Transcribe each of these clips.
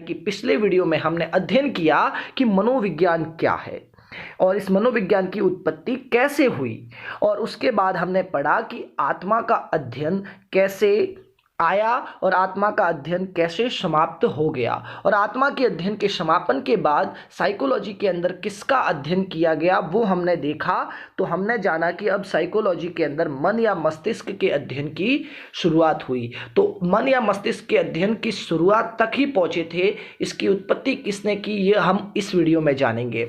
कि पिछले वीडियो में हमने अध्ययन किया कि मनोविज्ञान क्या है और इस मनोविज्ञान की उत्पत्ति कैसे हुई, और उसके बाद हमने पढ़ा कि आत्मा का अध्ययन कैसे आया और आत्मा का अध्ययन कैसे समाप्त हो गया, और आत्मा के अध्ययन के समापन के बाद साइकोलॉजी के अंदर किसका अध्ययन किया गया वो हमने देखा। तो हमने जाना कि अब साइकोलॉजी के अंदर मन या मस्तिष्क के अध्ययन की शुरुआत हुई। तो मन या मस्तिष्क के अध्ययन की शुरुआत तक ही पहुंचे थे, इसकी उत्पत्ति किसने की ये हम इस वीडियो में जानेंगे।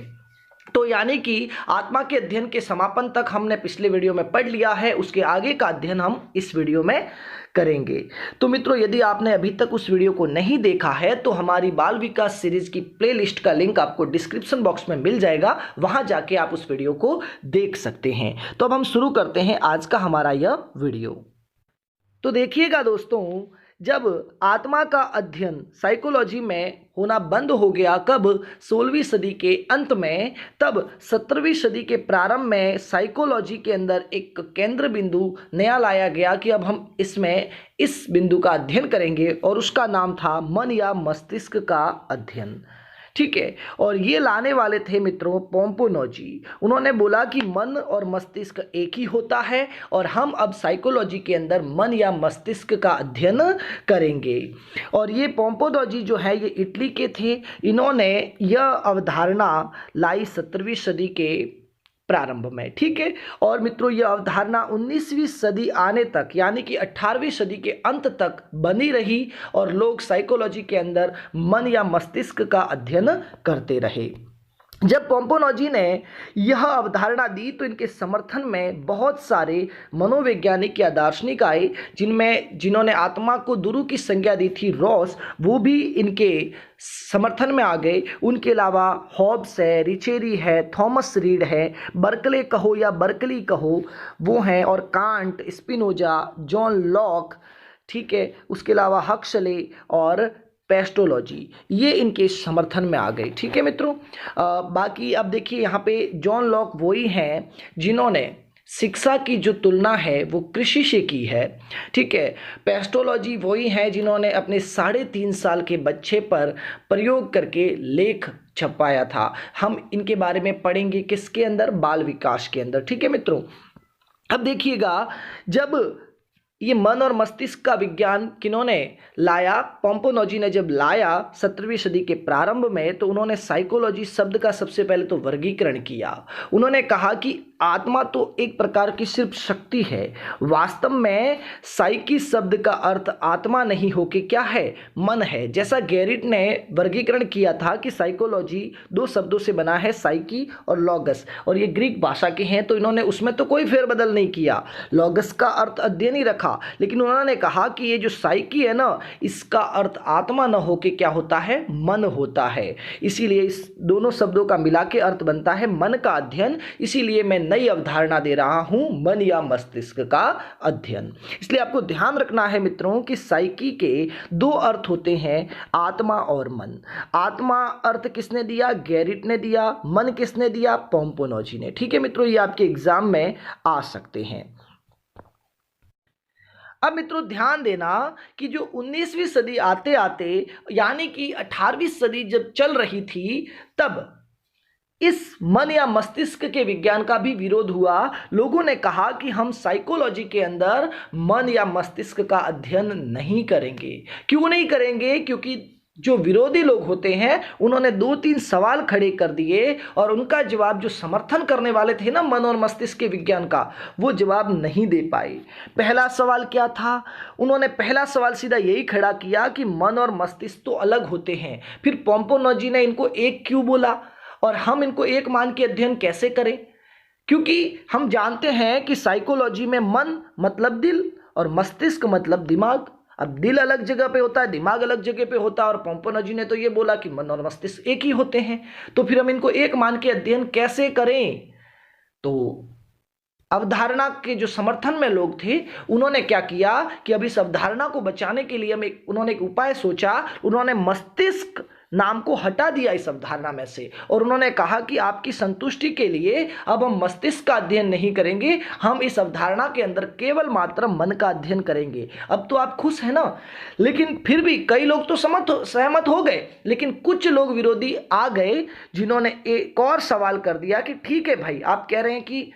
तो यानी कि आत्मा के अध्ययन के समापन तक हमने पिछले वीडियो में पढ़ लिया है, उसके आगे का अध्ययन हम इस वीडियो में करेंगे। तो मित्रों, यदि आपने अभी तक उस वीडियो को नहीं देखा है तो हमारी बाल विकास सीरीज की प्लेलिस्ट का लिंक आपको डिस्क्रिप्शन बॉक्स में मिल जाएगा, वहां जाके आप उस वीडियो को देख सकते हैं। तो अब हम शुरू करते हैं आज का हमारा यह वीडियो। तो देखिएगा दोस्तों, जब आत्मा का अध्ययन साइकोलॉजी में होना बंद हो गया, कब 16वीं सदी के अंत में, तब 17वीं सदी के प्रारंभ में साइकोलॉजी के अंदर एक केंद्र बिंदु नया लाया गया कि अब हम इसमें इस बिंदु का अध्ययन करेंगे, और उसका नाम था मन या मस्तिष्क का अध्ययन। ठीक है, और ये लाने वाले थे मित्रों पोम्पोनोजी। उन्होंने बोला कि मन और मस्तिष्क एक ही होता है और हम अब साइकोलॉजी के अंदर मन या मस्तिष्क का अध्ययन करेंगे। और ये पोम्पोनोजी जो है ये इटली के थे। इन्होंने यह अवधारणा लाई 17वीं सदी के प्रारंभ में। ठीक है, और मित्रों यह अवधारणा 19वीं सदी आने तक यानी कि 18वीं सदी के अंत तक बनी रही और लोग साइकोलॉजी के अंदर मन या मस्तिष्क का अध्ययन करते रहे। जब पोम्पोनोजी ने यह अवधारणा दी तो इनके समर्थन में बहुत सारे मनोवैज्ञानिक या दार्शनिक आए, जिन्होंने आत्मा को गुरु की संज्ञा दी थी, रॉस, वो भी इनके समर्थन में आ गए। उनके अलावा हॉब्स है, रिचेरी है, थॉमस रीड है, बर्कले कहो या बर्कली कहो वो हैं, और कांट, स्पिनोजा, जॉन लॉक, ठीक है, उसके अलावा हक्सले और पेस्टोलॉजी, ये इनके समर्थन में आ गई। ठीक है मित्रों, बाकी अब देखिए यहाँ पे जॉन लॉक वही हैं जिन्होंने शिक्षा की जो तुलना है वो कृषि से की है। ठीक है, पेस्टोलॉजी वही हैं जिन्होंने अपने 3.5 साल के बच्चे पर प्रयोग करके लेख छपाया था। हम इनके बारे में पढ़ेंगे किसके अंदर, बाल विकास के अंदर। ठीक है मित्रों, अब देखिएगा, जब ये मन और मस्तिष्क का विज्ञान किन्होंने लाया, पोम्पोनोजी ने जब लाया 17वीं सदी के प्रारंभ में, तो उन्होंने साइकोलॉजी शब्द का सबसे पहले तो वर्गीकरण किया। उन्होंने कहा कि आत्मा तो एक प्रकार की सिर्फ शक्ति है, वास्तव में साइकी शब्द का अर्थ आत्मा नहीं होके क्या है, मन है। जैसा गैरिट ने वर्गीकरण किया था कि साइकोलॉजी 2 शब्दों से बना है, साइकी और लॉगस, और ये ग्रीक भाषा के हैं, तो इन्होंने उसमें तो कोई फेरबदल नहीं किया, लॉगस का अर्थ अध्ययन ही रखा। लेकिन उन्होंने कहा कि ये जो साइकी है ना, इसका अर्थ आत्मा न होके क्या होता है, मन होता है। इसीलिए इस दोनों शब्दों का मिला के अर्थ बनता है मन का अध्ययन। इसीलिए मैं नई अवधारणा दे रहा हूं, मन या मस्तिष्क का अध्ययन। इसलिए आपको ध्यान रखना है मित्रों कि साइकी के 2 अर्थ होते हैं, आत्मा और मन। आत्मा अर्थ किसने दिया, गैरिट ने दिया। मन किसने दिया, पोम्पोनोजी ने। ठीक है मित्रों, ये आपके एग्जाम में आ सकते हैं। अब मित्रों ध्यान देना कि जो 19वीं सदी आते आते यानी कि 18वीं सदी जब चल रही थी, तब इस मन या मस्तिष्क के विज्ञान का भी विरोध हुआ। लोगों ने कहा कि हम साइकोलॉजी के अंदर मन या मस्तिष्क का अध्ययन नहीं करेंगे। क्यों नहीं करेंगे? क्योंकि जो विरोधी लोग होते हैं उन्होंने 2-3 सवाल खड़े कर दिए और उनका जवाब जो समर्थन करने वाले थे ना मन और मस्तिष्क के विज्ञान का, वो जवाब नहीं दे पाए। पहला सवाल क्या था? उन्होंने पहला सवाल सीधा यही खड़ा किया कि मन और मस्तिष्क तो अलग होते हैं, फिर पोम्पोनोजी ने इनको एक क्यों बोला और हम इनको एक मान के अध्ययन कैसे करें? क्योंकि हम जानते हैं कि साइकोलॉजी में मन मतलब दिल और मस्तिष्क मतलब दिमाग। अब दिल अलग जगह पे होता है, दिमाग अलग जगह पे होता है, और पोम्पोनोजी ने तो ये बोला कि मन और मस्तिष्क एक ही होते हैं, तो फिर हम इनको एक मान के अध्ययन कैसे करें? तो अवधारणा के जो समर्थन में लोग थे उन्होंने क्या किया कि अब इस अवधारणा को बचाने के लिए उन्होंने एक उपाय सोचा। उन्होंने मस्तिष्क नाम को हटा दिया इस अवधारणा में से, और उन्होंने कहा कि आपकी संतुष्टि के लिए अब हम मस्तिष्क का अध्ययन नहीं करेंगे, हम इस अवधारणा के अंदर केवल मात्र मन का अध्ययन करेंगे। अब तो आप खुश हैं ना। लेकिन फिर भी कई लोग तो सहमत हो गए, लेकिन कुछ लोग विरोधी आ गए जिन्होंने एक और सवाल कर दिया कि ठीक है भाई, आप कह रहे हैं कि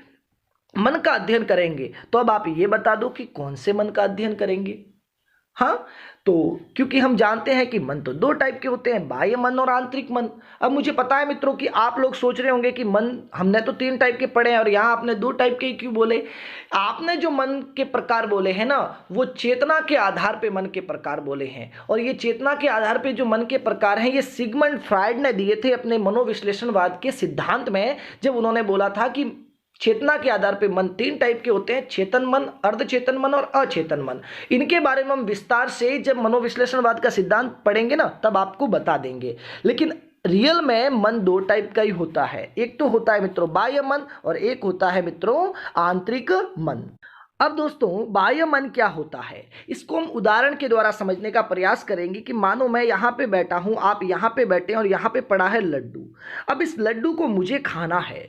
मन का अध्ययन करेंगे, तो अब आप ये बता दो कि कौन से मन का अध्ययन करेंगे। हाँ, तो क्योंकि हम जानते हैं कि मन तो दो टाइप के होते हैं, बाह्य मन और आंतरिक मन। अब मुझे पता है मित्रों कि आप लोग सोच रहे होंगे कि मन हमने तो 3 टाइप के पढ़े हैं और यहाँ आपने 2 टाइप के क्यों बोले। आपने जो मन के प्रकार बोले हैं ना, वो चेतना के आधार पे मन के प्रकार बोले हैं, और ये चेतना के आधार पे जो मन के प्रकार हैं ये सिगमंड फ्रायड ने दिए थे अपने मनोविश्लेषणवाद के सिद्धांत में, जब उन्होंने बोला था कि चेतना के आधार पे मन 3 टाइप के होते हैं, चेतन मन, अर्धचेतन मन और अचेतन मन। इनके बारे में हम विस्तार से जब मनोविश्लेषणवाद का सिद्धांत पढ़ेंगे ना, तब आपको बता देंगे। लेकिन रियल में मन 2 टाइप का ही होता है, एक तो होता है मित्रों बाह्य मन और एक होता है मित्रों आंतरिक मन। अब दोस्तों, बाह्य मन क्या होता है, इसको हम उदाहरण के द्वारा समझने का प्रयास करेंगे कि मानो मैं यहाँ पे बैठा हूँ, आप यहाँ पे बैठे हैं और यहाँ पे पड़ा है लड्डू। अब इस लड्डू को मुझे खाना है।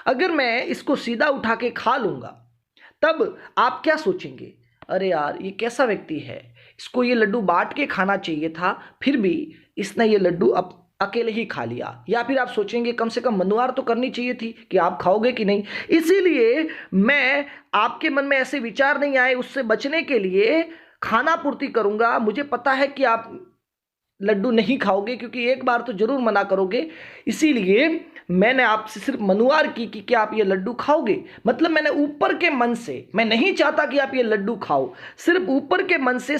अगर मैं इसको सीधा उठा के खा लूंगा, तब आप क्या सोचेंगे, अरे यार ये कैसा व्यक्ति है, इसको ये लड्डू बांट के खाना चाहिए था, फिर भी इसने ये लड्डू अकेले ही खा लिया। या फिर आप सोचेंगे कम से कम मनुआर तो करनी चाहिए थी कि आप खाओगे कि नहीं। इसीलिए मैं, आपके मन में ऐसे विचार नहीं आए, उससे बचने के लिए खाना पूर्ति करूंगा। मुझे पता है कि आप लड्डू नहीं खाओगे क्योंकि एक बार तो जरूर मना करोगे, इसीलिए मैंने आपसे सिर्फ मनुआर की कि क्या आप ये लड्डू खाओगे। मतलब मैंने ऊपर के मन से, मैं नहीं चाहता कि आप ये लड्डू खाओ, सिर्फ ऊपर के मन से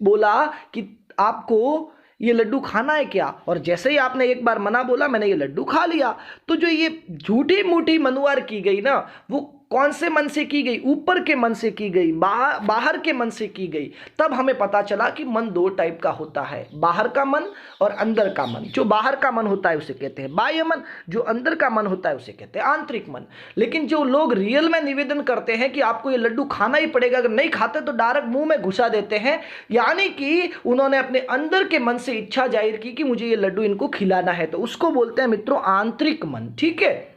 बोला कि आपको ये लड्डू खाना है क्या, और जैसे ही आपने एक बार मना बोला, मैंने ये लड्डू खा लिया। तो जो ये झूठी मूठी मनुआर की गई ना, वो कौन से मन से की गई, ऊपर के मन से की गई, बाहर के मन से की गई। तब हमें पता चला कि मन 2 टाइप का होता है, बाहर का मन और अंदर का मन। जो बाहर का मन होता है उसे कहते हैं बाह्य मन, जो अंदर का मन होता है उसे कहते हैं आंतरिक मन। लेकिन जो लोग रियल में निवेदन करते हैं कि आपको ये लड्डू खाना ही पड़ेगा, अगर नहीं खाते तो डायरेक्ट मुंह में घुसा देते हैं, यानी कि उन्होंने अपने अंदर के मन से इच्छा जाहिर की कि मुझे ये लड्डू इनको खिलाना है, तो उसको बोलते हैं मित्रों आंतरिक मन। ठीक है,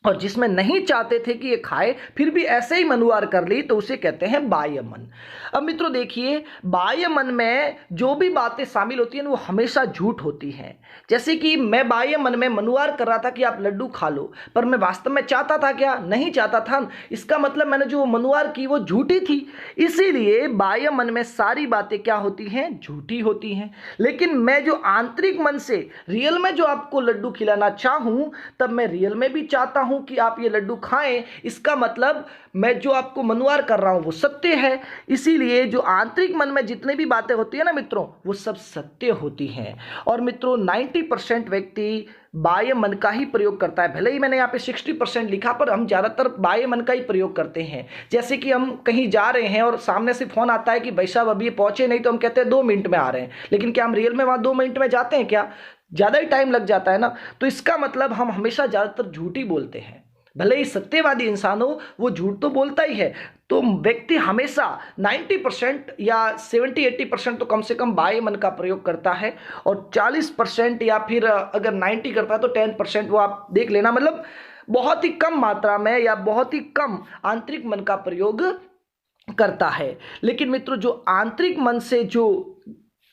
और जिसमें नहीं चाहते थे कि ये खाए, फिर भी ऐसे ही मनुआर कर ली, तो उसे कहते हैं बाह्य मन। अब मित्रों देखिए, बाह्य मन में जो भी बातें शामिल होती हैं वो हमेशा झूठ होती हैं। जैसे कि मैं बाह्य मन में मनुआर कर रहा था कि आप लड्डू खा लो, पर मैं वास्तव में चाहता था क्या, नहीं चाहता था। इसका मतलब मैंने जो मनुआर की वो झूठी थी। इसीलिए बाह्य मन में सारी बातें क्या होती हैं, झूठी होती हैं। लेकिन मैं जो आंतरिक मन से रियल में जो आपको लड्डू खिलाना चाहूँ, तब मैं रियल में भी चाहता हूँ कि आप ये लड्डू खाएं। इसका मतलब मैं जो आपको मनुआर कर रहा हूं वो सत्य है। इसीलिए जो आंतरिक मन में जितनी भी बातें होती है ना मित्रों, वो सब सत्य होती हैं। और मित्रों 90% व्यक्ति बाह्य मन का ही प्रयोग करता है। भले ही मैंने यहाँ पे 60% लिखा, पर हम ज़्यादातर बाह्य मन का ही प्रयोग करते हैं। जैसे कि हम कहीं जा रहे हैं और सामने से फ़ोन आता है कि भाई साहब अभी ये पहुँचे नहीं, तो हम कहते हैं 2 मिनट में आ रहे हैं। लेकिन क्या हम रियल में वहाँ 2 मिनट में जाते हैं क्या? ज़्यादा ही टाइम लग जाता है ना। तो इसका मतलब हम हमेशा ज़्यादातर झूठ ही बोलते हैं। भले ही सत्यवादी इंसान हो, वो झूठ तो बोलता ही है। तो व्यक्ति हमेशा 90% या 70-80% तो कम से कम बाह्य मन का प्रयोग करता है, और 40% या फिर अगर 90 करता है तो 10% वो आप देख लेना, मतलब बहुत ही कम मात्रा में या बहुत ही कम आंतरिक मन का प्रयोग करता है। लेकिन मित्रों जो आंतरिक मन से जो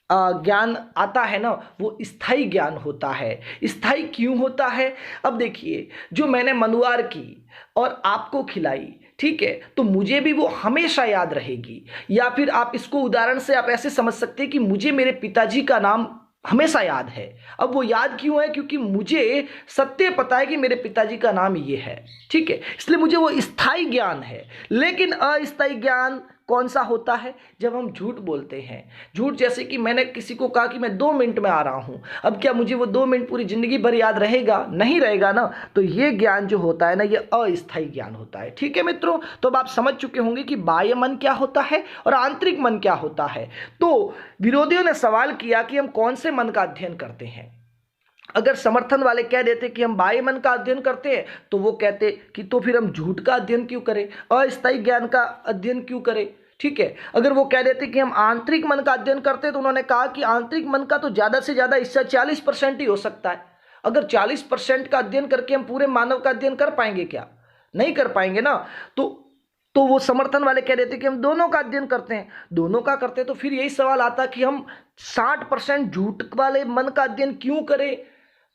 ज्ञान आता है ना, वो स्थायी ज्ञान होता है। स्थायी क्यों होता है? अब देखिए, जो मैंने मनुआर की और आपको खिलाई, ठीक है, तो मुझे भी वो हमेशा याद रहेगी। या फिर आप इसको उदाहरण से आप ऐसे समझ सकते हैं कि मुझे मेरे पिताजी का नाम हमेशा याद है। अब वो याद क्यों है? क्योंकि मुझे सत्य पता है कि मेरे पिताजी का नाम ये है, ठीक है, इसलिए मुझे वो स्थायी ज्ञान है। लेकिन अस्थायी ज्ञान कौन सा होता है? जब हम झूठ बोलते हैं। झूठ जैसे कि मैंने किसी को कहा कि मैं 2 मिनट में आ रहा हूं, अब क्या मुझे वो 2 मिनट पूरी जिंदगी भर याद रहेगा? नहीं रहेगा ना। तो ये ज्ञान जो होता है ना, ये अस्थायी ज्ञान होता है। ठीक है मित्रों, तो अब आप समझ चुके होंगे कि बाह्य मन क्या होता है और आंतरिक मन क्या होता है। तो विरोधियों ने सवाल किया कि हम कौन से मन का अध्ययन करते हैं। अगर समर्थन वाले कह देते कि हम बाह्य मन का अध्ययन करते हैं, तो वो कहते कि तो फिर हम झूठ का अध्ययन क्यों करें, अस्थायी ज्ञान का अध्ययन क्यों करें? ठीक है। अगर वो कह देते कि हम आंतरिक मन का अध्ययन करते हैं, तो उन्होंने कहा कि आंतरिक मन का तो ज़्यादा से ज़्यादा इससे 40% ही हो सकता है। अगर 40% का अध्ययन करके हम पूरे मानव का अध्ययन कर पाएंगे क्या? नहीं कर पाएंगे ना। तो वो समर्थन वाले कह देते कि हम दोनों का अध्ययन करते हैं, दोनों का करते हैं। तो फिर यही सवाल आता कि हम 60% झूठ वाले मन का अध्ययन क्यों करें?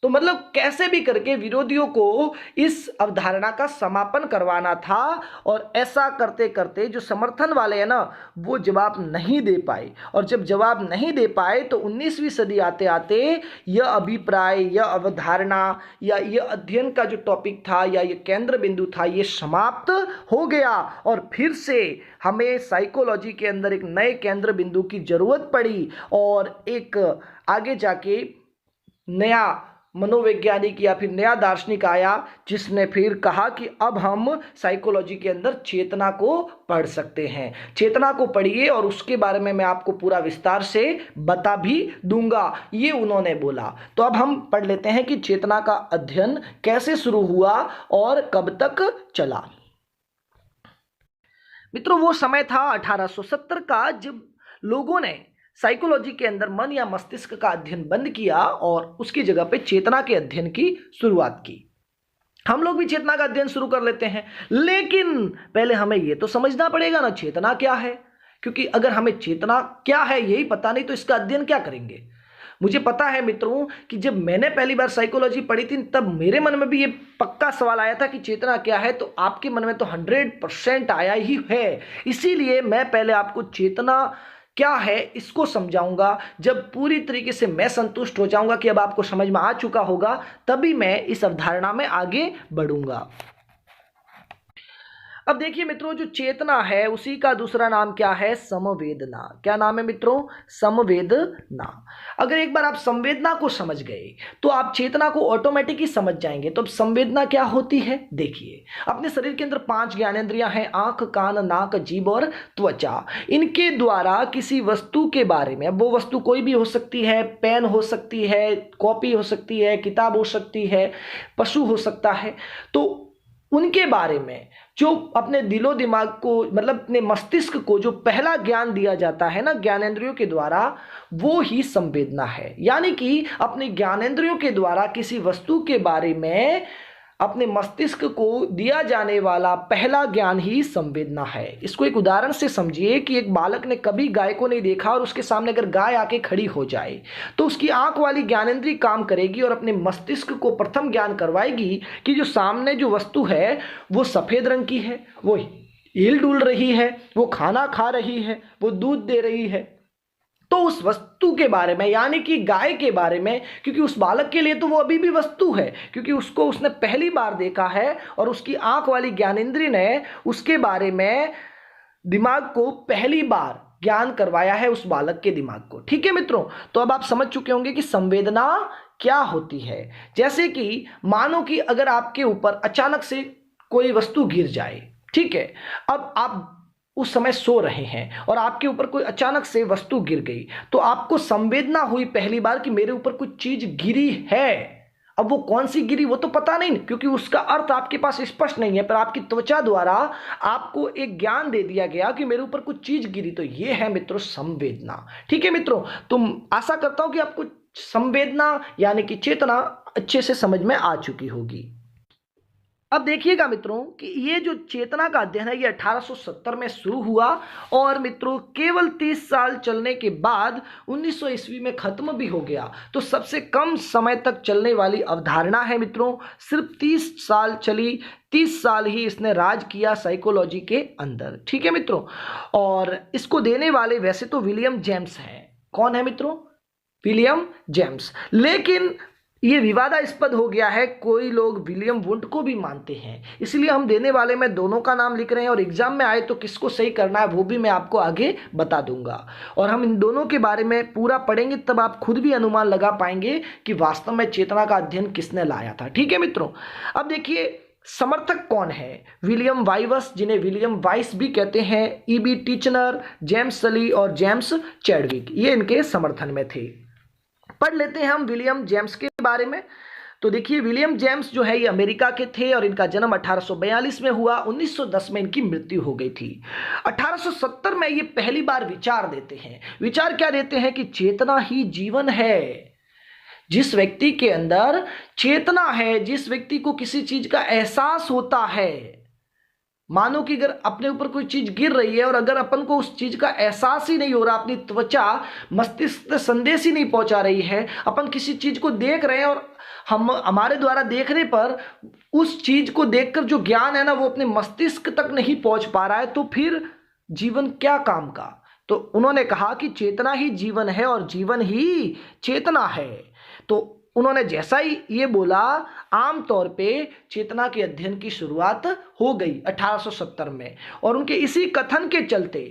तो मतलब कैसे भी करके विरोधियों को इस अवधारणा का समापन करवाना था, और ऐसा करते करते जो समर्थन वाले हैं ना, वो जवाब नहीं दे पाए। और जब जवाब नहीं दे पाए तो 19वीं सदी आते आते यह अभिप्राय, यह अवधारणा या यह अध्ययन का जो टॉपिक था या ये केंद्र बिंदु था, ये समाप्त हो गया। और फिर से हमें साइकोलॉजी के अंदर एक नए केंद्र बिंदु की जरूरत पड़ी, और एक आगे जाके नया मनोवैज्ञानिक या फिर नया दार्शनिक आया, जिसने फिर कहा कि अब हम साइकोलॉजी के अंदर चेतना को पढ़ सकते हैं। चेतना को पढ़िए और उसके बारे में मैं आपको पूरा विस्तार से बता भी दूंगा, ये उन्होंने बोला। तो अब हम पढ़ लेते हैं कि चेतना का अध्ययन कैसे शुरू हुआ और कब तक चला। मित्रों, वो समय था 1870 का, जब लोगों ने साइकोलॉजी के अंदर मन या मस्तिष्क का अध्ययन बंद किया और उसकी जगह पे चेतना के अध्ययन की शुरुआत की। हम लोग भी चेतना का अध्ययन शुरू कर लेते हैं, लेकिन पहले हमें यह तो समझना पड़ेगा ना चेतना क्या है, क्योंकि अगर हमें चेतना क्या है यही पता नहीं तो इसका अध्ययन क्या करेंगे। मुझे पता है मित्रों कि जब मैंने पहली बार साइकोलॉजी पढ़ी थी, तब मेरे मन में भी ये पक्का सवाल आया था कि चेतना क्या है, तो आपके मन में तो 100% आया ही है। इसीलिए मैं पहले आपको चेतना क्या है इसको समझाऊंगा। जब पूरी तरीके से मैं संतुष्ट हो जाऊंगा कि अब आपको समझ में आ चुका होगा, तभी मैं इस अवधारणा में आगे बढ़ूंगा। अब देखिए मित्रों, जो चेतना है उसी का दूसरा नाम क्या है? संवेदना। क्या नाम है मित्रों? संवेदना। अगर एक बार आप संवेदना को समझ गए तो आप चेतना को ऑटोमेटिक ही समझ जाएंगे। तो अब संवेदना क्या होती है? देखिए, अपने शरीर के अंदर 5 ज्ञानेंद्रियां हैं, आंख, कान, नाक, जीभ और त्वचा। इनके द्वारा किसी वस्तु के बारे में, अब वो वस्तु कोई भी हो सकती है, पेन हो सकती है, कॉपी हो सकती है, किताब हो सकती है, पशु हो सकता है, तो उनके बारे में जो अपने दिलो दिमाग को, मतलब अपने मस्तिष्क को जो पहला ज्ञान दिया जाता है ना ज्ञानेंद्रियों के द्वारा, वो ही संवेदना है। यानी कि अपने ज्ञानेंद्रियों के द्वारा किसी वस्तु के बारे में अपने मस्तिष्क को दिया जाने वाला पहला ज्ञान ही संवेदना है। इसको एक उदाहरण से समझिए कि एक बालक ने कभी गाय को नहीं देखा और उसके सामने अगर गाय आके खड़ी हो जाए तो उसकी आंख वाली ज्ञानेंद्रिय काम करेगी और अपने मस्तिष्क को प्रथम ज्ञान करवाएगी कि जो सामने जो वस्तु है वो सफेद रंग की है, वो हिल डुल रही है, वो खाना खा रही है, वो दूध दे रही है। तो उस वस्तु के बारे में, यानी कि गाय के बारे में, क्योंकि उस बालक के लिए तो वो अभी भी वस्तु है, क्योंकि उसको उसने पहली बार देखा है और उसकी आंख वाली ज्ञानेंद्रिय ने उसके बारे में दिमाग को पहली बार ज्ञान करवाया है उस बालक के दिमाग को। ठीक है मित्रों, तो अब आप समझ चुके होंगे कि संवेदना क्या होती है। जैसे कि मानो कि अगर आपके ऊपर अचानक से कोई वस्तु गिर जाए, ठीक है, अब आप उस समय सो रहे हैं और आपके ऊपर कोई अचानक से वस्तु गिर गई, तो आपको संवेदना हुई पहली बार कि मेरे ऊपर कुछ चीज गिरी है। अब वो कौन सी गिरी वो तो पता नहीं, क्योंकि उसका अर्थ आपके पास स्पष्ट नहीं है, पर आपकी त्वचा द्वारा आपको एक ज्ञान दे दिया गया कि मेरे ऊपर कुछ चीज गिरी। तो ये है मित्रों संवेदना। ठीक है मित्रों, तो आशा करता हूं कि आपको संवेदना यानी कि चेतना अच्छे से समझ में आ चुकी होगी। अब देखिएगा मित्रों कि ये जो चेतना का अध्ययन है ये 1870 में शुरू हुआ और मित्रों केवल 30 साल चलने के बाद 1900 ईस्वी में खत्म भी हो गया। तो सबसे कम समय तक चलने वाली अवधारणा है मित्रों, सिर्फ 30 साल चली, 30 साल ही इसने राज किया साइकोलॉजी के अंदर। ठीक है मित्रों, और इसको देने वाले वैसे तो विलियम जेम्स हैं। कौन है मित्रों? William James. लेकिन ये विवादास्पद हो गया है, कोई लोग विलियम वुंट को भी मानते हैं, इसलिए हम देने वाले में दोनों का नाम लिख रहे हैं और एग्जाम में आए तो किसको सही करना है वो भी मैं आपको आगे बता दूंगा। और हम इन दोनों के बारे में पूरा पढ़ेंगे, तब आप खुद भी अनुमान लगा पाएंगे कि वास्तव में चेतना का अध्ययन किसने लाया था। ठीक है मित्रों, अब देखिए समर्थक कौन है? विलियम वाइवस, जिन्हें विलियम वाइस भी कहते हैं, ईबी टीचनर, जेम्स सली और जेम्स चैडविक, ये इनके समर्थन में थे। पढ़ लेते हैं हम विलियम जेम्स के बारे में। तो देखिए विलियम जेम्स जो है ये अमेरिका के थे और इनका जन्म 1842 में हुआ, 1910 में इनकी मृत्यु हो गई थी। 1870 में ये पहली बार विचार देते हैं। विचार क्या देते हैं कि चेतना ही जीवन है। जिस व्यक्ति के अंदर चेतना है, जिस व्यक्ति को किसी चीज का एहसास होता है, मानो कि अगर अपने ऊपर कोई चीज गिर रही है और अगर अपन को उस चीज का एहसास ही नहीं हो रहा, अपनी त्वचा मस्तिष्क तक संदेश ही नहीं पहुंचा रही है, अपन किसी चीज को देख रहे हैं और हम हमारे द्वारा देखने पर उस चीज को देखकर जो ज्ञान है ना वो अपने मस्तिष्क तक नहीं पहुंच पा रहा है, तो फिर जीवन क्या काम का। तो उन्होंने कहा कि चेतना ही जीवन है और जीवन ही चेतना है। तो उन्होंने जैसा ही ये बोला, आमतौर पे चेतना के अध्ययन की शुरुआत हो गई 1870 में, और उनके इसी कथन के चलते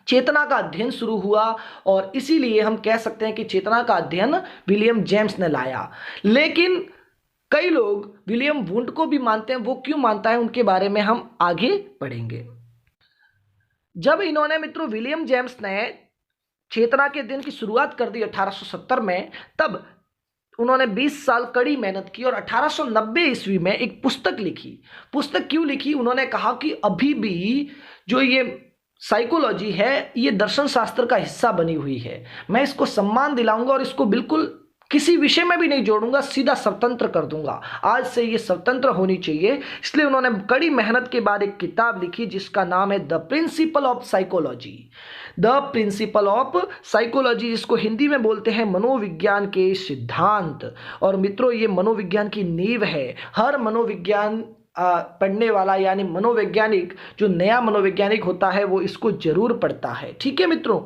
चेतना का अध्ययन शुरू हुआ। और इसीलिए हम कह सकते हैं कि चेतना का अध्ययन विलियम जेम्स ने लाया। लेकिन कई लोग विलियम वुंड को भी मानते हैं। वो क्यों मानता है उनके बारे में हम आगे पढ़ेंगे। जब इन्होंने मित्रों विलियम जेम्स ने चेतना के अध्ययन की शुरुआत कर दी 1870 में, तब उन्होंने 20 साल कड़ी मेहनत की और 1890 ईस्वी में एक पुस्तक लिखी। पुस्तक क्यों लिखी? उन्होंने कहा कि अभी भी जो ये साइकोलॉजी है ये दर्शन शास्त्र का हिस्सा बनी हुई है, मैं इसको सम्मान दिलाऊंगा और इसको बिल्कुल किसी विषय में भी नहीं जोड़ूंगा, सीधा स्वतंत्र कर दूंगा। आज से ये स्वतंत्र होनी चाहिए। इसलिए उन्होंने कड़ी मेहनत के बाद एक किताब लिखी जिसका नाम है the principle of psychology. The principle of psychology, जिसको हिंदी में बोलते हैं मनोविज्ञान के सिद्धांत। और मित्रों ये मनोविज्ञान की नींव है। हर मनोविज्ञान पढ़ने वाला यानी मनोवैज्ञानिक, जो नया मनोवैज्ञानिक होता है वो इसको जरूर पढ़ता है। ठीक है मित्रों,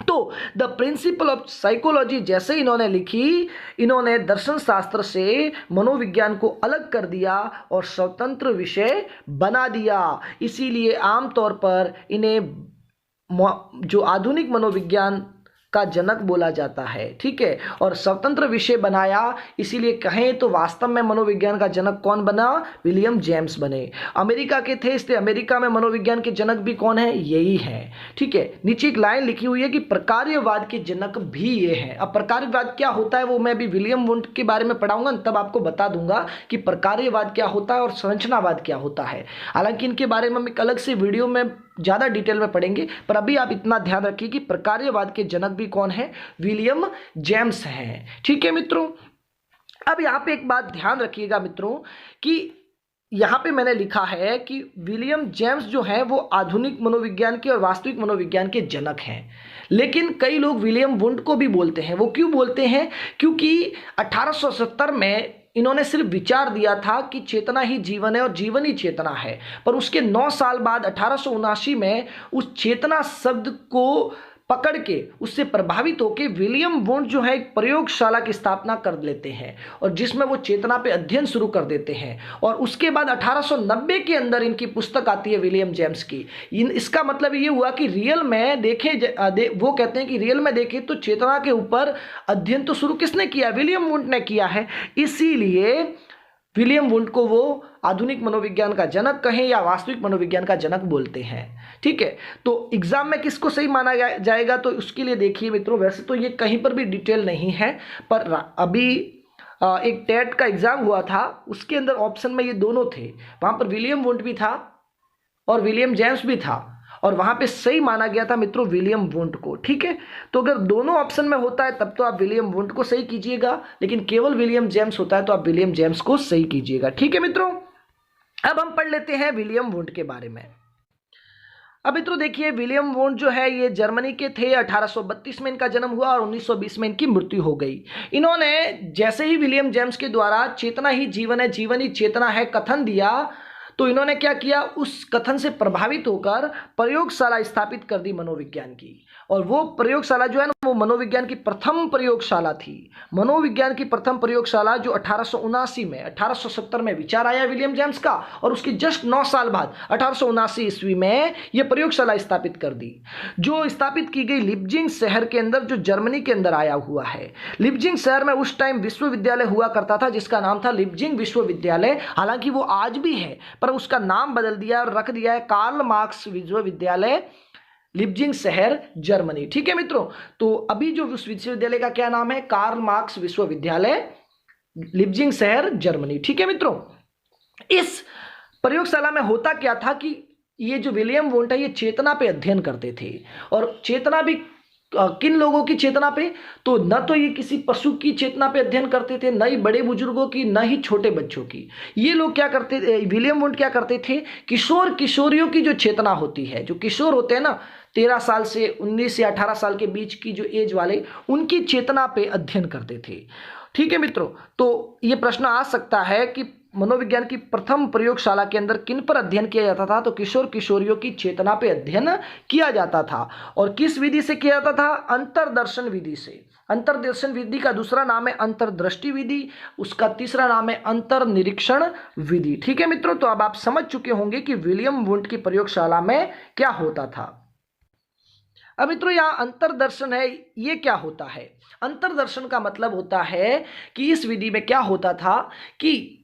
तो द प्रिंसिपल ऑफ साइकोलॉजी जैसे इन्होंने लिखी, इन्होंने दर्शन शास्त्र से मनोविज्ञान को अलग कर दिया और स्वतंत्र विषय बना दिया। इसीलिए आमतौर पर इन्हें जो आधुनिक मनोविज्ञान का जनक बोला जाता है। ठीक है, और स्वतंत्र विषय बनाया। इसीलिए कहें तो वास्तव में मनोविज्ञान का जनक कौन बना? विलियम जेम्स बने। अमेरिका के थे, इसलिए अमेरिका में मनोविज्ञान के जनक भी कौन है? यही है। ठीक है, नीचे एक लाइन लिखी हुई है कि प्रकार्यवाद के जनक भी ये हैं। अब प्रकार्यवाद क्या होता है वो मैं भी विलियम वुंड के बारे में पढ़ाऊंगा, तब आपको बता दूंगा कि प्रकार्यवाद क्या होता है और संरचनावाद क्या होता है। हालांकि इनके बारे में हम एक अलग से वीडियो में ज़्यादा डिटेल में पढ़ेंगे, पर अभी आप इतना ध्यान रखिए कि प्रकार्यवाद के जनक भी कौन है? विलियम जेम्स हैं। ठीक है मित्रों, अब यहाँ पे एक बात ध्यान रखिएगा मित्रों कि यहाँ पे मैंने लिखा है कि विलियम जेम्स जो हैं वो आधुनिक मनोविज्ञान के और वास्तविक मनोविज्ञान के जनक हैं। लेकिन कई लोग विलियम वुंड को भी बोलते हैं। वो क्यों बोलते हैं? क्योंकि 1870 में इन्होंने सिर्फ विचार दिया था कि चेतना ही जीवन है और जीवन ही चेतना है, पर उसके 9 साल बाद 1879 में उस चेतना शब्द को पकड़ के उससे प्रभावित होकर विलियम वुंड जो है एक प्रयोगशाला की स्थापना कर लेते हैं और जिसमें वो चेतना पे अध्ययन शुरू कर देते हैं। और उसके बाद 1890 के अंदर इनकी पुस्तक आती है विलियम जेम्स की। इसका मतलब ये हुआ कि रियल में वो कहते हैं कि रियल में देखें तो चेतना के ऊपर अध्ययन तो शुरू किसने किया? विलियम वुंड ने किया है। इसीलिए विलियम वुंड को वो आधुनिक मनोविज्ञान का जनक कहें या वास्तविक मनोविज्ञान का जनक बोलते हैं। ठीक है, तो एग्जाम में किसको सही माना जाएगा तो उसके लिए देखिए मित्रों, वैसे तो ये कहीं पर भी डिटेल नहीं है, पर अभी एक टेट का एग्जाम हुआ था, उसके अंदर ऑप्शन में ये दोनों थे। वहां पर विलियम वुंड भी था और विलियम जेम्स भी था, और वहां पे सही माना गया था मित्रों विलियम वुंड को। ठीक है, तो अगर दोनों ऑप्शन में होता है तब तो आप विलियम वुंड को सही कीजिएगा, लेकिन केवल विलियम जेम्स होता है तो आप विलियम जेम्स को सही कीजिएगा। ठीक है मित्रों, अब हम पढ़ लेते हैं विलियम वुंड के बारे में। अब मित्रों देखिए, विलियम वुंड जो है ये जर्मनी के थे। 1832 में इनका जन्म हुआ और 1920 में इनकी मृत्यु हो गई। इन्होंने जैसे ही विलियम जेम्स के द्वारा चेतना ही जीवन है, जीवन ही चेतना है कथन दिया, तो इन्होंने क्या किया? उस कथन से प्रभावित होकर प्रयोगशाला स्थापित कर दी मनोविज्ञान की। और वो प्रयोगशाला जो है ना वो मनोविज्ञान की प्रथम प्रयोगशाला थी। मनोविज्ञान की प्रथम प्रयोगशाला जो 1879 में 1870 में विचार आया विलियम जेम्स का, और उसके जस्ट 9 साल बाद 1879 ईस्वी में ये प्रयोगशाला स्थापित कर दी, जो स्थापित की गई लिप्जिंग शहर के अंदर, जो जर्मनी के अंदर आया हुआ है। लिप्जिंग शहर में उस टाइम विश्वविद्यालय हुआ करता था जिसका नाम था लिप्जिंग विश्वविद्यालय। हालांकि वो आज भी है, पर उसका नाम बदल दिया और रख दिया है कार्ल मार्क्स विश्वविद्यालय, लिप्जिंग शहर, जर्मनी। ठीक है मित्रों, तो अभी जो विश्वविद्यालय का क्या नाम है? कार्ल मार्क्स विश्वविद्यालय लिप्जिंग शहर जर्मनी। ठीक है मित्रों, इस प्रयोगशाला में होता क्या था कि ये जो विलियम वोंट है ये चेतना पे अध्ययन करते थे, और चेतना भी किन लोगों की चेतना पे, तो न तो ये किसी पशु की चेतना पे अध्ययन करते थे, न ही बड़े बुजुर्गों की, न ही छोटे बच्चों की। ये लोग क्या करते थे, विलियम वोंट क्या करते थे, किशोर किशोरियों की जो चेतना होती है, जो किशोर होते हैं ना 13 साल से 19 या 18 साल के बीच की जो एज वाले, उनकी चेतना पे अध्ययन करते थे। ठीक है मित्रों, तो ये प्रश्न आ सकता है कि मनोविज्ञान की प्रथम प्रयोगशाला के अंदर किन पर अध्ययन किया जाता था, तो किशोर किशोरियों की चेतना पे अध्ययन किया जाता था। और किस विधि से किया जाता था, अंतर्दर्शन विधि से। अंतर्दर्शन विधि का दूसरा नाम है अंतर्दृष्टि विधि, उसका तीसरा नाम है अंतर्निरीक्षण विधि। ठीक है मित्रों, तो अब आप समझ चुके होंगे कि विलियम वुंट की प्रयोगशाला में क्या होता था। अब मित्रों यहाँ अंतर्दर्शन है, ये क्या होता है, अंतर्दर्शन का मतलब होता है कि इस विधि में क्या होता था कि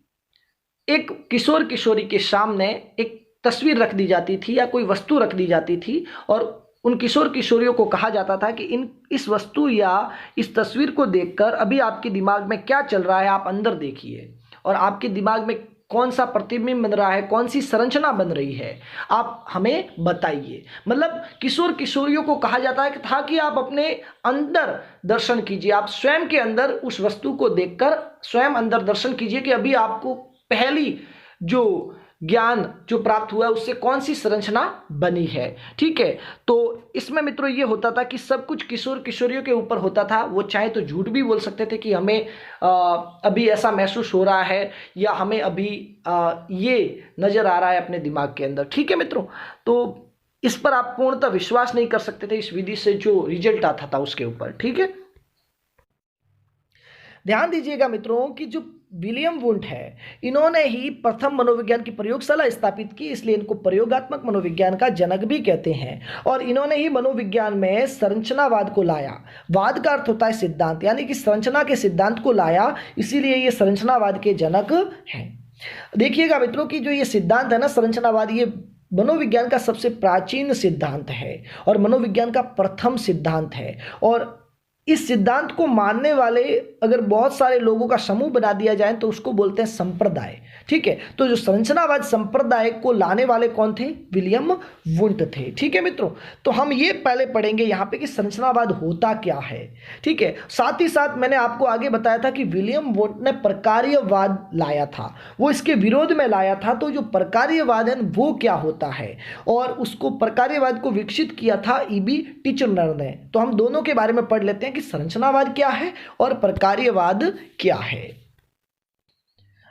एक किशोर किशोरी के सामने एक तस्वीर रख दी जाती थी या कोई वस्तु रख दी जाती थी, और उन किशोर किशोरियों को कहा जाता था कि इस वस्तु या इस तस्वीर को देखकर अभी आपके दिमाग में क्या चल रहा है आप अंदर देखिए, और आपके दिमाग में कौन सा प्रतिबिंब बन रहा है, कौन सी संरचना बन रही है, आप हमें बताइए। मतलब किशोर किशोरियों को कहा जाता है था कि आप अपने अंदर दर्शन कीजिए, आप स्वयं के अंदर उस वस्तु को देखकर स्वयं अंदर दर्शन कीजिए कि अभी आपको पहली जो ज्ञान जो प्राप्त हुआ है उससे कौन सी संरचना बनी है। ठीक है, तो इसमें मित्रों ये होता था कि सब कुछ किशोर किशोरियों के ऊपर होता था। वो चाहे तो झूठ भी बोल सकते थे कि हमें अभी ऐसा महसूस हो रहा है, या हमें अभी ये नजर आ रहा है अपने दिमाग के अंदर। ठीक है मित्रों, तो इस पर आप पूर्णतः विश्वास नहीं कर सकते थे इस विधि से जो रिजल्ट आता था उसके ऊपर। ठीक है, ध्यान दीजिएगा मित्रों कि जो विलियम वुंट है, इन्होंने ही प्रथम मनोविज्ञान की प्रयोगशाला स्थापित की, इसलिए इनको प्रयोगात्मक मनोविज्ञान का जनक भी कहते हैं। और इन्होंने ही मनोविज्ञान में संरचनावाद को लाया। वाद का अर्थ होता है सिद्धांत, यानी कि संरचना के सिद्धांत को लाया, इसीलिए ये संरचनावाद के जनक हैं। देखिएगा मित्रों कि जो ये सिद्धांत है ना संरचनावाद, ये मनोविज्ञान का सबसे प्राचीन सिद्धांत है और मनोविज्ञान का प्रथम सिद्धांत है। और इस सिद्धांत को मानने वाले अगर बहुत सारे लोगों का समूह बना दिया जाए तो उसको बोलते हैं संप्रदाय। ठीक है, तो जो संरचनावाद संप्रदाय को लाने वाले कौन थे, विलियम वुंट थे। ठीक है मित्रों, तो हम ये पहले पढ़ेंगे यहाँ पे कि संरचनावाद होता क्या है। ठीक है, साथ ही साथ मैंने आपको आगे बताया था कि विलियम वुंट ने प्रकार्यवाद लाया था, वो इसके विरोध में लाया था। तो जो प्रकार्यवाद है वो क्या होता है, और उसको प्रकार्यवाद को विकसित किया था ईबी टिचनर ने। तो हम दोनों के बारे में पढ़ लेते हैं कि संरचनावाद क्या है और प्रकार्यवाद क्या है।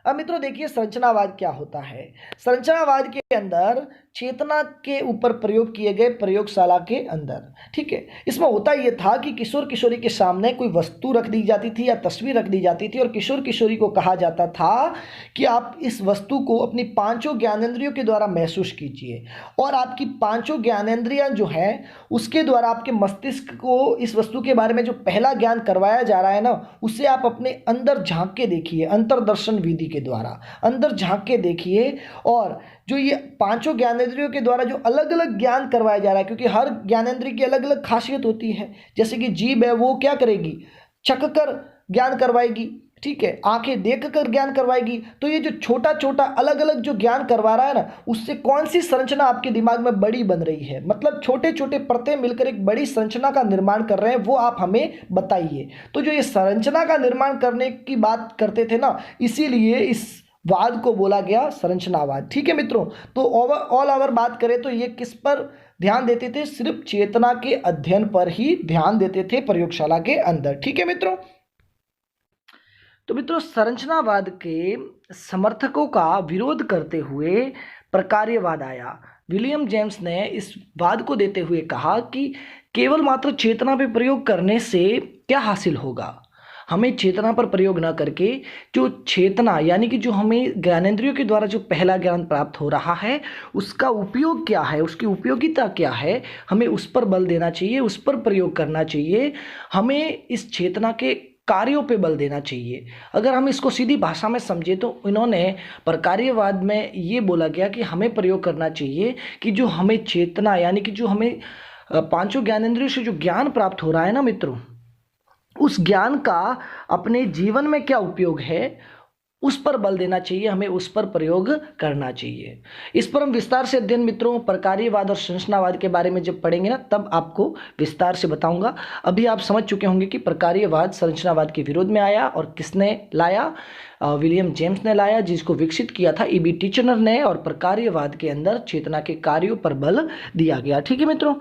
अब मित्रों देखिए संरचनावाद क्या होता है। संरचनावाद के अंदर चेतना के ऊपर प्रयोग किए गए प्रयोगशाला के अंदर। ठीक है, इसमें होता यह था कि किशोर किशोरी के सामने कोई वस्तु रख दी जाती थी या तस्वीर रख दी जाती थी, और किशोर किशोरी को कहा जाता था कि आप इस वस्तु को अपनी पांचों ज्ञानेंद्रियों के द्वारा महसूस कीजिए, और आपकी पांचों ज्ञानेंद्रियां जो है उसके द्वारा आपके मस्तिष्क को इस वस्तु के बारे में जो पहला ज्ञान करवाया जा रहा है ना, उसे आप अपने अंदर झांक के देखिए, अंतर्दर्शन विधि के द्वारा अंदर झांक के देखिए। और जो ये पांचों ज्ञानेंद्रियों के द्वारा जो अलग अलग ज्ञान करवाया जा रहा है, क्योंकि हर ज्ञानेंद्रिय की अलग अलग खासियत होती है। जैसे कि जीभ है वो क्या करेगी, चखकर ज्ञान करवाएगी। ठीक है, आंखें देख कर ज्ञान करवाएगी। तो ये जो छोटा छोटा अलग अलग जो ज्ञान करवा रहा है ना, उससे कौन सी संरचना आपके दिमाग में बड़ी बन रही है, मतलब छोटे छोटे परतें मिलकर एक बड़ी संरचना का निर्माण कर रहे हैं, वो आप हमें बताइए। तो जो ये संरचना का निर्माण करने की बात करते थे ना, इसीलिए इस वाद को बोला गया संरचनावाद। ठीक है मित्रों, तो ऑल ओवर बात करें तो ये किस पर ध्यान देते थे, सिर्फ चेतना के अध्ययन पर ही ध्यान देते थे प्रयोगशाला के अंदर। ठीक है मित्रों, तो मित्रों संरचनावाद के समर्थकों का विरोध करते हुए प्रकार्यवाद आया। विलियम जेम्स ने इस वाद को देते हुए कहा कि केवल मात्र चेतना पर प्रयोग करने से क्या हासिल होगा, हमें चेतना पर प्रयोग न करके जो चेतना यानी कि जो हमें ज्ञानेंद्रियों के द्वारा जो पहला ज्ञान प्राप्त हो रहा है उसका उपयोग क्या है, उसकी उपयोगिता क्या है, हमें उस पर बल देना चाहिए, उस पर प्रयोग करना चाहिए। हमें इस चेतना के कार्यों पे बल देना चाहिए। अगर हम इसको सीधी भाषा में समझे तो इन्होंने प्रकार्यवाद में ये बोला गया कि हमें प्रयोग करना चाहिए कि जो हमें चेतना यानी कि जो हमें पांचों ज्ञानेंद्रियों से जो ज्ञान प्राप्त हो रहा है ना मित्रों, उस ज्ञान का अपने जीवन में क्या उपयोग है, उस पर बल देना चाहिए, हमें उस पर प्रयोग करना चाहिए। इस पर हम विस्तार से अध्ययन मित्रों प्रकार्यवाद और संरचनावाद के बारे में जब पढ़ेंगे ना, तब आपको विस्तार से बताऊंगा। अभी आप समझ चुके होंगे कि प्रकार्यवाद संरचनावाद के विरोध में आया और किसने लाया, विलियम जेम्स ने लाया, जिसको विकसित किया था ईबी टिचनर ने, और प्रकार्यवाद के अंदर चेतना के कार्यों पर बल दिया गया। ठीक है मित्रों,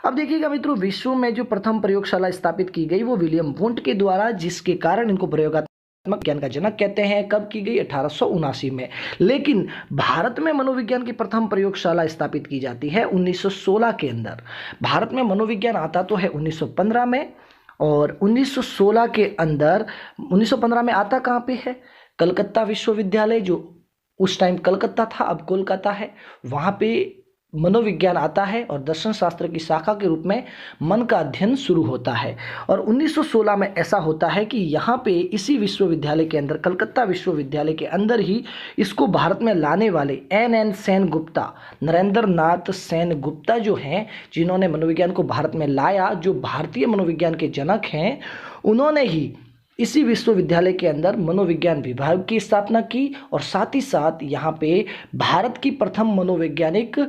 अब देखिएगा मित्रों, विश्व में जो प्रथम प्रयोगशाला स्थापित की गई वो विलियम वुंट के द्वारा, जिसके कारण इनको प्रयोगात्मक ज्ञान का जनक कहते हैं। कब की गई? 1879 में। लेकिन भारत में मनोविज्ञान की प्रथम प्रयोगशाला स्थापित की जाती है 1916 के अंदर। भारत में मनोविज्ञान आता तो है 1915 में, और 1916 के अंदर 1915 में आता कहाँ पे है? कलकत्ता विश्वविद्यालय, जो उस टाइम कलकत्ता था, अब कोलकाता है, वहाँ पे मनोविज्ञान आता है और दर्शन शास्त्र की शाखा के रूप में मन का अध्ययन शुरू होता है। और 1916 में ऐसा होता है कि यहाँ पे इसी विश्वविद्यालय के अंदर, कलकत्ता विश्वविद्यालय के अंदर ही इसको भारत में लाने वाले एन सेन गुप्ता, नरेंद्र नाथ सेन गुप्ता जो हैं, जिन्होंने मनोविज्ञान को भारत में लाया, जो भारतीय मनोविज्ञान के जनक हैं, उन्होंने ही इसी विश्वविद्यालय के अंदर मनोविज्ञान विभाग की स्थापना की, और साथ ही साथ यहाँ पे भारत की प्रथम मनोवैज्ञानिक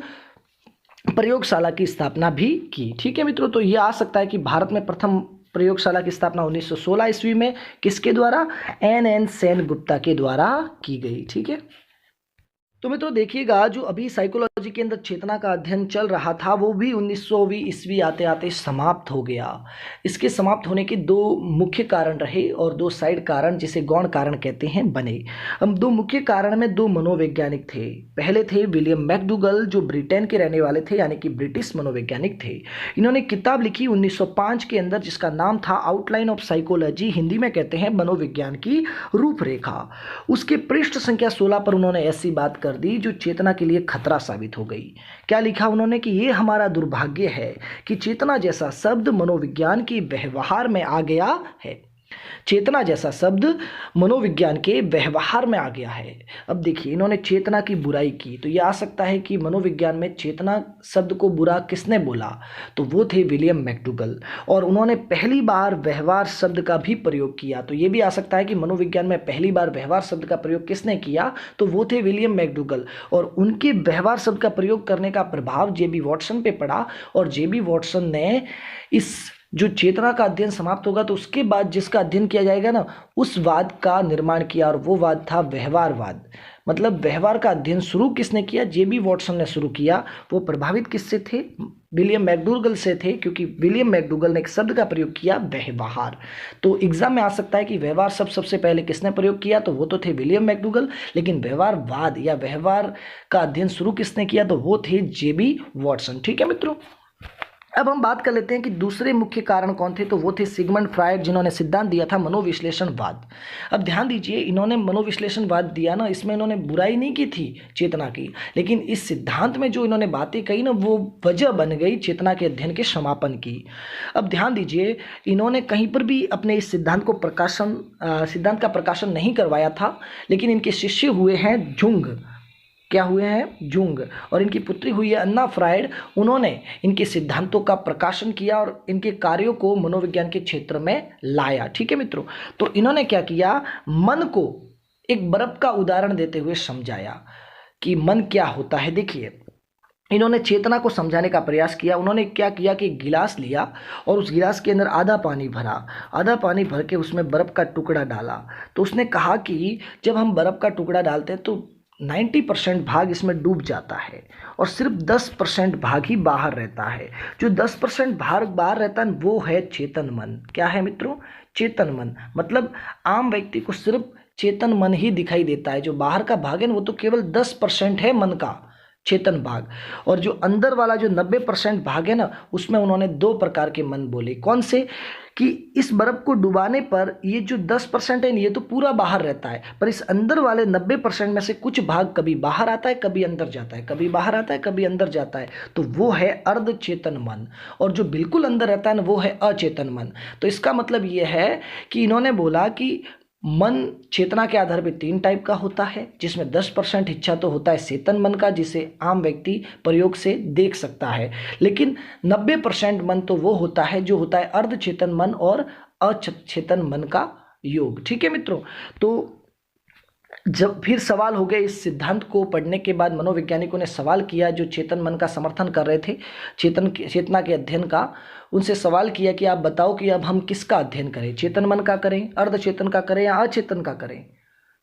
प्रयोगशाला की स्थापना भी की। ठीक है मित्रों, तो ये आ सकता है कि भारत में प्रथम प्रयोगशाला की स्थापना 1916 ईस्वी में किसके द्वारा? एन सेन गुप्ता के द्वारा की गई। ठीक है, तो मित्रों देखिएगा, जो अभी साइकोलॉजी के अंदर चेतना का अध्ययन चल रहा था वो भी 1900वीं ईस्वी आते आते समाप्त हो गया। इसके समाप्त होने के दो मुख्य कारण रहे और दो साइड कारण, जिसे गौण कारण कहते हैं, बने। हम दो मुख्य कारण में दो मनोवैज्ञानिक थे। पहले थे विलियम मैकडूगल, जो ब्रिटेन के रहने वाले थे, यानी कि ब्रिटिश मनोवैज्ञानिक थे। इन्होंने किताब लिखी 1905 के अंदर, जिसका नाम था आउटलाइन ऑफ साइकोलॉजी, हिंदी में कहते हैं मनोविज्ञान की रूपरेखा। उसके पृष्ठ संख्या 16 पर उन्होंने ऐसी बात कर दी जो चेतना के लिए खतरा साबित हो गई। क्या लिखा उन्होंने? कि ये हमारा दुर्भाग्य है कि चेतना जैसा शब्द मनोविज्ञान के व्यवहार में आ गया है। चेतना जैसा शब्द मनोविज्ञान के व्यवहार में आ गया है। अब देखिए, इन्होंने चेतना की बुराई की, तो ये आ सकता है कि मनोविज्ञान में चेतना शब्द को बुरा किसने बोला? तो वो थे विलियम मैकडूगल, और उन्होंने पहली बार व्यवहार शब्द का भी प्रयोग किया। तो ये भी आ सकता है कि मनोविज्ञान में पहली बार व्यवहार शब्द का प्रयोग किसने किया? तो वो थे विलियम मैकडूगल, और उनके व्यवहार शब्द का प्रयोग करने का प्रभाव जेबी वॉटसन पे पड़ा, और जेबी वॉटसन ने इस जो चेतना का अध्ययन समाप्त होगा तो उसके बाद जिसका अध्ययन किया जाएगा ना, उस वाद का निर्माण किया, और वो वाद था व्यवहारवाद। मतलब व्यवहार का अध्ययन शुरू किसने किया? जेबी वॉटसन ने शुरू किया। वो प्रभावित किससे थे? विलियम मैकडूगल से थे, क्योंकि विलियम मैकडूगल ने एक शब्द का प्रयोग किया, व्यवहार। तो एग्जाम में आ सकता है कि व्यवहार शब्द सबसे पहले किसने प्रयोग किया? तो वो तो थे विलियम मैकडूगल, लेकिन व्यवहारवाद या व्यवहार का अध्ययन शुरू किसने किया? तो वो थे जेबी वॉटसन। ठीक है मित्रों, अब हम बात कर लेते हैं कि दूसरे मुख्य कारण कौन थे। तो वो थे सिगमंड फ्रायड, जिन्होंने सिद्धांत दिया था मनोविश्लेषणवाद। अब ध्यान दीजिए, इन्होंने मनोविश्लेषणवाद दिया ना, इसमें इन्होंने बुराई नहीं की थी चेतना की, लेकिन इस सिद्धांत में जो इन्होंने बातें कही ना, वो वजह बन गई चेतना के अध्ययन के समापन की। अब ध्यान दीजिए, इन्होंने कहीं पर भी अपने इस सिद्धांत को सिद्धांत का प्रकाशन नहीं करवाया था, लेकिन इनके शिष्य हुए हैं जुंग। क्या हुए हैं? जुंग, और इनकी पुत्री हुई है अन्ना फ्रायड। उन्होंने इनके सिद्धांतों का प्रकाशन किया और इनके कार्यों को मनोविज्ञान के क्षेत्र में लाया। ठीक है मित्रों, तो इन्होंने क्या किया? मन को एक बर्फ का उदाहरण देते हुए समझाया कि मन क्या होता है। देखिए, इन्होंने चेतना को समझाने का प्रयास किया। उन्होंने क्या किया कि गिलास लिया और उस गिलास के अंदर आधा पानी भरा, आधा पानी भर के उसमें बर्फ़ का टुकड़ा डाला। तो उसने कहा कि जब हम बर्फ़ का टुकड़ा डालते हैं तो 90% भाग इसमें डूब जाता है और सिर्फ 10% भाग ही बाहर रहता है। जो 10% भाग बाहर रहता है वो है चेतन मन। क्या है मित्रों? चेतन मन। मतलब आम व्यक्ति को सिर्फ चेतन मन ही दिखाई देता है। जो बाहर का भाग है ना, वो तो केवल 10% है मन का, चेतन भाग। और जो अंदर वाला जो 90% भाग है ना, उसमें उन्होंने दो प्रकार के मन बोले। कौन से? कि इस बर्फ को डुबाने पर ये जो 10% है ये तो पूरा बाहर रहता है, पर इस अंदर वाले 90% में से कुछ भाग कभी बाहर आता है, कभी अंदर जाता है, कभी बाहर आता है, कभी अंदर जाता है। तो वो है अर्ध चेतन मन। और जो बिल्कुल अंदर रहता है ना, वो है अचेतन मन। तो इसका मतलब ये है कि इन्होंने बोला कि मन चेतना के आधार पर 3 टाइप का होता है, जिसमें 10% हिस्सा तो होता है चेतन मन का, जिसे आम व्यक्ति प्रयोग से देख सकता है। लेकिन 90% मन तो वो होता है जो होता है अर्ध चेतन मन और अचेतन मन का योग। ठीक है मित्रों, तो जब फिर सवाल हो गए, इस सिद्धांत को पढ़ने के बाद मनोवैज्ञानिकों ने सवाल किया जो चेतन मन का समर्थन कर रहे थे, चेतना के अध्ययन का, उनसे सवाल किया कि आप बताओ कि अब हम किसका अध्ययन करें, चेतन मन का करें, अर्धचेतन का करें या अचेतन का करें।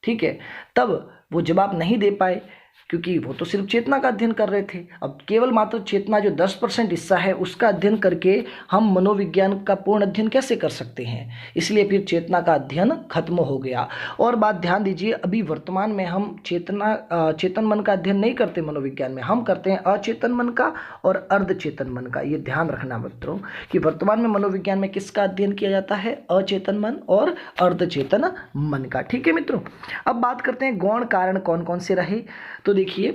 ठीक है, तब वो जवाब नहीं दे पाए क्योंकि वो तो सिर्फ चेतना का अध्ययन कर रहे थे। अब केवल मात्र चेतना जो 10% हिस्सा है उसका अध्ययन करके हम मनोविज्ञान का पूर्ण अध्ययन कैसे कर सकते हैं, इसलिए फिर चेतना का अध्ययन खत्म हो गया। और बात ध्यान दीजिए, अभी वर्तमान में हम चेतन मन का अध्ययन नहीं करते मनोविज्ञान में, हम करते हैं अचेतन मन का और अर्धचेतन मन का। ये ध्यान रखना मित्रों कि वर्तमान में मनोविज्ञान में किसका अध्ययन किया जाता है, अचेतन मन और अर्धचेतन मन का। ठीक है मित्रों, अब बात करते हैं गौण कारण कौन कौन से रहे। तो देखिए,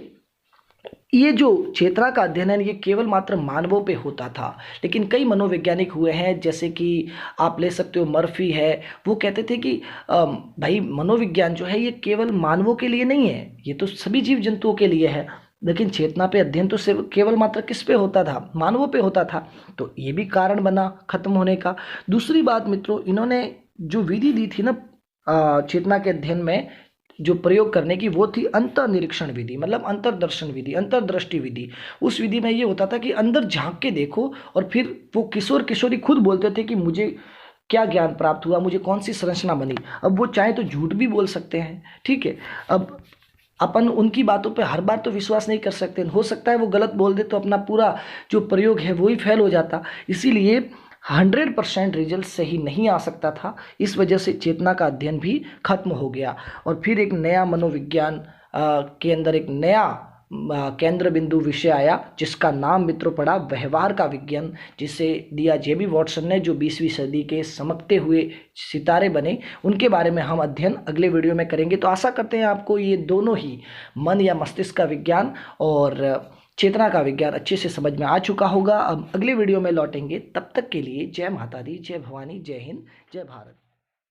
ये जो चेतना का अध्ययन है ये केवल मात्र मानवों पे होता था, लेकिन कई मनोवैज्ञानिक हुए हैं, जैसे कि आप ले सकते हो मर्फी है, वो कहते थे कि भाई मनोविज्ञान जो है ये केवल मानवों के लिए नहीं है, ये तो सभी जीव जंतुओं के लिए है। लेकिन चेतना पे अध्ययन तो सिर्फ केवल मात्र किस पे होता था, मानवों पे होता था, तो ये भी कारण बना खत्म होने का। दूसरी बात मित्रों, इन्होंने जो विधि दी थी ना चेतना के अध्ययन में जो प्रयोग करने की, वो थी अंतर्निरीक्षण विधि, मतलब अंतर्दर्शन विधि, अंतर्दृष्टि विधि। उस विधि में ये होता था कि अंदर झांक के देखो, और फिर वो किशोर किशोरी खुद बोलते थे कि मुझे क्या ज्ञान प्राप्त हुआ, मुझे कौन सी संरचना बनी। अब वो चाहे तो झूठ भी बोल सकते हैं, ठीक है। अब अपन उनकी बातों पे हर बार तो विश्वास नहीं कर सकते, हो सकता है वो गलत बोल दे तो अपना पूरा जो प्रयोग है वो ही फेल हो जाता। इसीलिए 100% रिजल्ट सही नहीं आ सकता था, इस वजह से चेतना का अध्ययन भी खत्म हो गया। और फिर एक नया मनोविज्ञान के अंदर एक नया केंद्र बिंदु विषय आया, जिसका नाम मित्रों पड़ा व्यवहार का विज्ञान, जिसे दिया जेबी वॉटसन ने, जो 20वीं सदी के चमकते हुए सितारे बने। उनके बारे में हम अध्ययन अगले वीडियो में करेंगे। तो आशा करते हैं आपको ये दोनों ही मन या मस्तिष्क का विज्ञान और चेतना का विज्ञान अच्छे से समझ में आ चुका होगा। अब अगले वीडियो में लौटेंगे, तब तक के लिए जय माता दी, जय भवानी, जय हिंद, जय भारत।